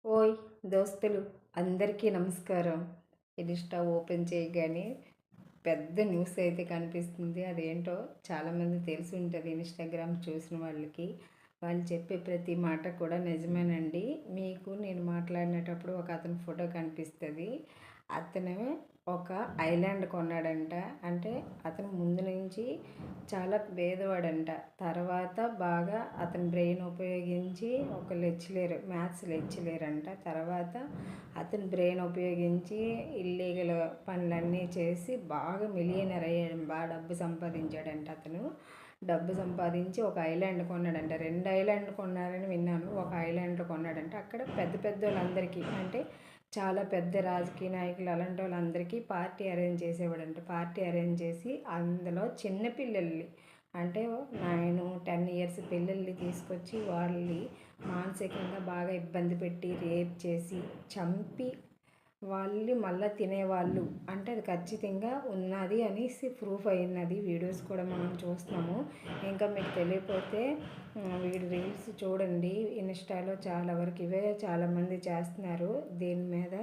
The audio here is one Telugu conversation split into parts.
ఓయ్ దోస్తులు, అందరికీ నమస్కారం. ఇన్స్టా ఓపెన్ చేయగానే పెద్ద న్యూస్ అయితే కనిపిస్తుంది. అదేంటో చాలామంది తెలిసి ఉంటుంది. ఇన్స్టాగ్రామ్ చూసిన వాళ్ళకి వాళ్ళు చెప్పే ప్రతి మాట కూడా నిజమేనండి. మీకు నేను మాట్లాడినప్పుడు ఒక అతని ఫోటో కనిపిస్తుంది. అతను ఒక ఐలాండ్ కొన్నాడంట. అంటే అతను ముందు నుంచి చాలా పేదవాడంట. తర్వాత బాగా అతని బ్రెయిన్ ఉపయోగించి ఒక లెక్చరర్, మ్యాథ్స్ లెక్చరర్ అంట. తర్వాత అతని బ్రెయిన్ ఉపయోగించి ఇల్లీగల్ పనులన్నీ చేసి బాగా మిలియనర్ అయ్యాడు. బాగా డబ్బు సంపాదించాడంట. అతను డబ్బు సంపాదించి ఒక ఐలాండ్ కొన్నాడంట. 2 ఐలాండ్ కొన్నారని విన్నాను. ఒక ఐలాండ్ కొన్నాడంట. అక్కడ పెద్ద పెద్ద వాళ్ళందరికీ, అంటే చాలా పెద్ద రాజకీయ నాయకులు అలాంటి వాళ్ళందరికీ పార్టీ అరేంజ్ చేసేవాడంట. పార్టీ అరేంజ్ చేసి అందులో చిన్నపిల్లల్ని, అంటే 9-10 ఇయర్స్ పిల్లల్ని తీసుకొచ్చి వాళ్ళని మానసికంగా బాగా ఇబ్బంది పెట్టి రేప్ చేసి చంపి వాళ్ళు మళ్ళీ తినేవాళ్ళు. అంటే అది ఖచ్చితంగా ఉన్నది అనేసి ప్రూఫ్ అయినది. వీడియోస్ కూడా మనం చూస్తున్నాము. ఇంకా మీకు తెలియకపోతే వీడి రీల్స్ చూడండి. ఇన్స్టాలో చాలా వరకు ఇవే చాలామంది చేస్తున్నారు దీని మీద.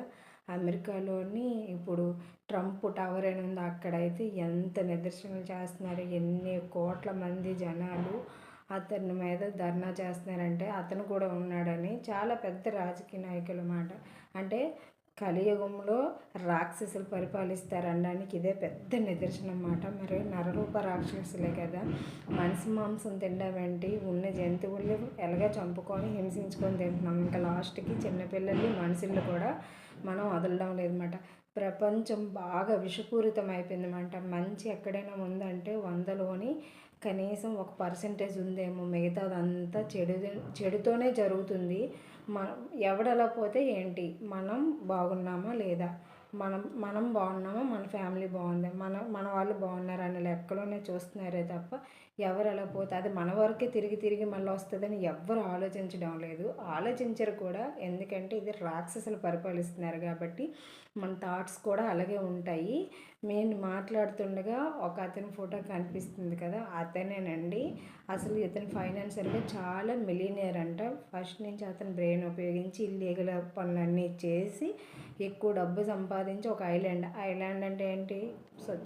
అమెరికాలోని ఇప్పుడు ట్రంప్ టవర్ అని ఉంది. అక్కడైతే ఎంత నిదర్శనలు చేస్తున్నారు. ఎన్ని కోట్ల మంది జనాలు అతని మీద ధర్నా చేస్తున్నారంటే అతను కూడా ఉన్నాడని. చాలా పెద్ద రాజకీయ నాయకులు మాట. అంటే కలియుగంలో రాక్షసులు పరిపాలిస్తారనడానికి ఇదే పెద్ద నిదర్శనం అన్నమాట. మరి నరరూప రాక్షసులే కదా. మనిషి మాంసం తినడం ఉన్న జంతువుల్ని ఎలాగ చంపుకొని హింసించుకొని తింటున్నాం. ఇంకా లాస్ట్కి చిన్నపిల్లల్ని మనుషులు కూడా మనం వదలడం లేదన్నమాట. ప్రపంచం బాగా విషపూరితం అయిపోయిందన్నమాట. మంచి ఎక్కడైనా ఉందంటే 100లోని కనీసం 1% ఉందేమో. మిగతాదంతా చెడుతోనే జరుగుతుంది. మనం ఎవడలా పోతే ఏంటి, మనం బాగున్నామా లేదా, మనం బాగున్నామా, మన ఫ్యామిలీ బాగుంది, మన వాళ్ళు బాగున్నారు అనే లెక్కలోనే చూస్తున్నారే తప్ప ఎవరు అలా పోతే అది మన వరకే తిరిగి తిరిగి మళ్ళీ వస్తుందని ఎవ్వరు ఆలోచించడం లేదు. ఆలోచించరు కూడా. ఎందుకంటే ఇది రాక్షసులు పరిపాలిస్తున్నారు కాబట్టి మన థాట్స్ కూడా అలాగే ఉంటాయి. నేను మాట్లాడుతుండగా ఒక అతని ఫోటో కనిపిస్తుంది కదా, అతనేనండి. అసలు ఇతను ఫైనాన్షియల్గా చాలా మిలియనియర్ అంట. ఫస్ట్ నుంచి అతను బ్రెయిన్ ఉపయోగించి ఇల్లీగల్ పనులన్నీ చేసి ఎక్కువ డబ్బు సంపాదించి ఒక ఐలాండ్ అంటే ఏంటి,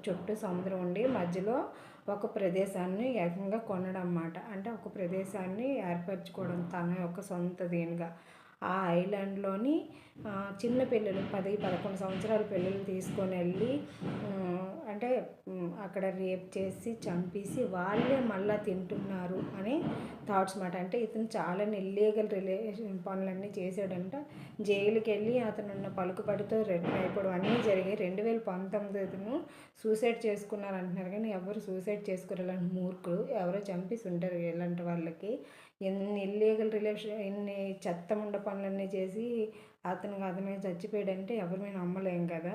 చుట్టూ సముద్రం ఉండి మధ్యలో ఒక ప్రదేశాన్ని ఏకంగా కొనడం అన్నమాట. అంటే ఒక ప్రదేశాన్ని ఏర్పరచుకోవడం తన యొక్క సొంత దీనిగా. ఆ ఐలాండ్లోని చిన్న పిల్లలు 10-11 సంవత్సరాల పిల్లలు తీసుకొని వెళ్ళి అంటే అక్కడ రేప్ చేసి చంపేసి వాళ్ళే మళ్ళీ తింటున్నారు అని థాట్స్ మాట. అంటే ఇతను చాలా ఇల్లీగల్ పనులన్నీ చేశాడంట. జైలుకి వెళ్ళి అతను ఉన్న పలుకుబడితో రిటర్న్ అయిపోవడం అన్నీ జరిగాయి. 2019 ఇతను సూసైడ్ చేసుకున్నారు అంటున్నారు, కానీ ఎవరు సూసైడ్ చేసుకోరు. ఇలాంటి మూర్ఖులు ఎవరో చంపేసి ఉంటారు ఇలాంటి వాళ్ళకి. ఎన్ని ఇల్లీగల్ ఎన్ని చెత్తముండ పనులన్నీ చేసి అతనే చచ్చిపోయాడంటే ఎవరు మేము నమ్మలేం కదా.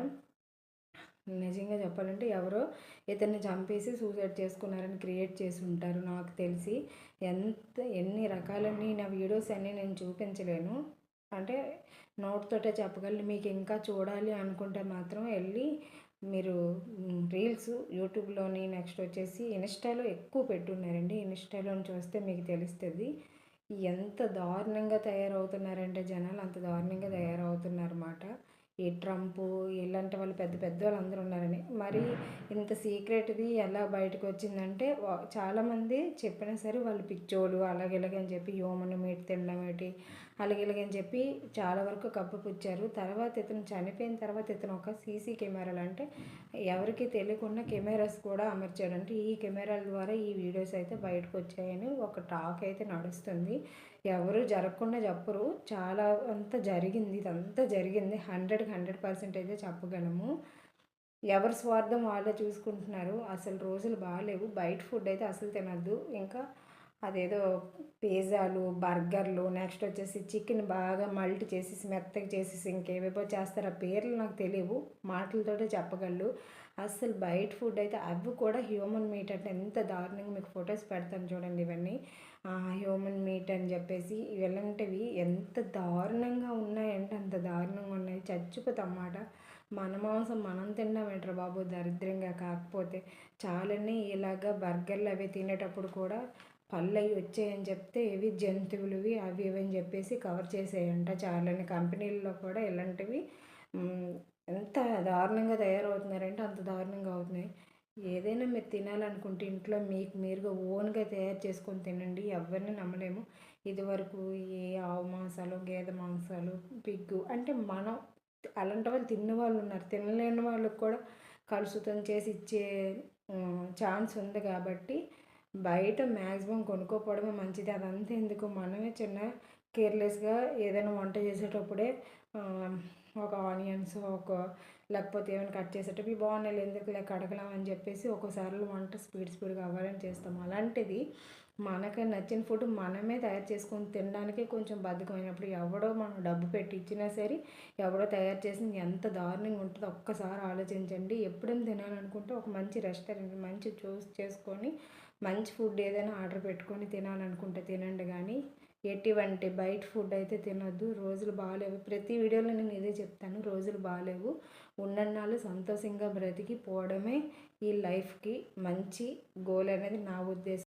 నిజంగా చెప్పాలంటే ఎవరో ఇతన్ని చంపేసి సూసైడ్ చేసుకున్నారని క్రియేట్ చేసి ఉంటారు నాకు తెలిసి. ఎన్ని రకాలన్నీ నా వీడియోస్ అన్నీ నేను చూపించలేను. అంటే నోట్తోటే చెప్పగలను. మీకు ఇంకా చూడాలి అనుకుంటే మాత్రం వెళ్ళి మీరు రీల్స్ యూట్యూబ్లోని, నెక్స్ట్ వచ్చేసి ఇన్స్టాలో ఎక్కువ పెట్టున్నారండి. ఇన్స్టాలోని చూస్తే మీకు తెలుస్తుంది ఎంత దారుణంగా తయారవుతున్నారంటే జనాలు అంత దారుణంగా తయారవుతున్నారన్నమాట. ఈ ట్రంప్ ఇలాంటి వాళ్ళు పెద్ద పెద్ద వాళ్ళు అందరూ ఉన్నారని. మరి ఇంత సీక్రెట్ది ఎలా బయటకు వచ్చిందంటే చాలామంది చెప్పినా సరే వాళ్ళు పిచ్చోళ్ళు అలాగని చెప్పి హ్యూమన్ మీట్ తినడం ఏంటి అలాగని చెప్పి చాలా వరకు కప్పుపుచ్చారు. తర్వాత ఇతను చనిపోయిన తర్వాత ఇతను ఒక సీసీ కెమెరాలు, అంటే ఎవరికి తెలియకుండా కెమెరాస్ కూడా అమర్చాడంటే ఈ కెమెరాల ద్వారా ఈ వీడియోస్ అయితే బయటకు వచ్చాయని ఒక టాక్ అయితే నడుస్తుంది. ఎవరు జరగకుండా చెప్పరు. చాలా అంతా జరిగింది. ఇదంతా జరిగింది 100% చెప్పగలము. ఎవరి స్వార్థం వాళ్ళే చూసుకుంటున్నారు. అసలు రోజులు బాగాలేవు. బయట ఫుడ్ అయితే అసలు తినద్దు. ఇంకా అదేదో పిజ్జాలు, బర్గర్లు, నెక్స్ట్ వచ్చేసి చికెన్ బాగా మల్ట్ చేసేసి మెత్తగా చేసేసి ఇంకేవేవో చేస్తారు. ఆ పేర్లు నాకు తెలియవు, మాటలతోటే చెప్పగలరు. అసలు బయట ఫుడ్ అయితే అవి కూడా హ్యూమన్ మీట్ అంటే ఎంత దారుణంగా, మీకు ఫొటోస్ పెడతాను చూడండి. ఇవన్నీ హ్యూమన్ మీట్ అని చెప్పేసి ఇలాంటివి ఎంత దారుణంగా ఉన్నాయంటే అంత దారుణంగా ఉన్నాయి. చచ్చిపోతామాట. మన మాంసం మనం తిన్నామేంటారు బాబు దరిద్రంగా. కాకపోతే చాలానే ఇలాగ బర్గర్లు అవి తినేటప్పుడు కూడా పళ్ళు అవి వచ్చాయని చెప్తే ఇవి జంతువులువి అవి ఇవి అని చెప్పేసి కవర్ చేసేయంట. చాలాని కంపెనీల్లో కూడా ఇలాంటివి ఎంత దారుణంగా తయారవుతున్నారంటే అంత దారుణంగా అవుతున్నాయి. ఏదైనా మీరు తినాలనుకుంటే ఇంట్లో మీకు మీరుగా ఓన్గా తయారు చేసుకొని తినండి. ఎవరిని నమ్మలేము. ఇదివరకు ఈ ఆవు మాంసాలు, గేదె మాంసాలు, పిగ్గు అంటే మనం అలాంటి వాళ్ళు తిన్న వాళ్ళు ఉన్నారు. తినలేని వాళ్ళకి కూడా కలుషితం చేసి ఇచ్చే ఛాన్స్ ఉంది కాబట్టి బయట మ్యాక్సిమం కొనుక్కోపోవడమే మంచిది. అదంతా ఎందుకు, మనమే చిన్న కేర్లెస్గా ఏదైనా వంట చేసేటప్పుడే ఒక ఆనియన్స్ లేకపోతే ఏమైనా కట్ చేసేటప్పుడు ఇవి బాగున్నాయి ఎందుకులే కడగలం అని చెప్పేసి ఒక్కోసారి వంట స్పీడ్గా అవ్వాలని చేస్తాం. అలాంటిది మనకు నచ్చిన ఫుడ్ మనమే తయారు చేసుకొని తినడానికే కొంచెం బద్ధకమైనప్పుడు ఎవడో మనం డబ్బు పెట్టి ఇచ్చినా సరే ఎవడో తయారు చేసింది ఎంత దారుణంగా ఉంటుందో ఒక్కసారి ఆలోచించండి. ఎప్పుడైనా తినాలనుకుంటే ఒక మంచి రెస్టారెంట్ మంచి చూస్ చేసుకొని మంచి ఫుడ్ ఏదైనా ఆర్డర్ పెట్టుకొని తినాలనుకుంటే తినండి. కానీ ఎటువంటి బయట ఫుడ్ అయితే తినొద్దు. రోజులు బాగాలేవు. ప్రతి వీడియోలో నేను ఇదే చెప్తాను, రోజులు బాగాలేవు. ఉన్నన్నాళ్ళు సంతోషంగా బ్రతికి పోవడమే ఈ లైఫ్కి మంచి గోల్ అనేది నా ఉద్దేశం.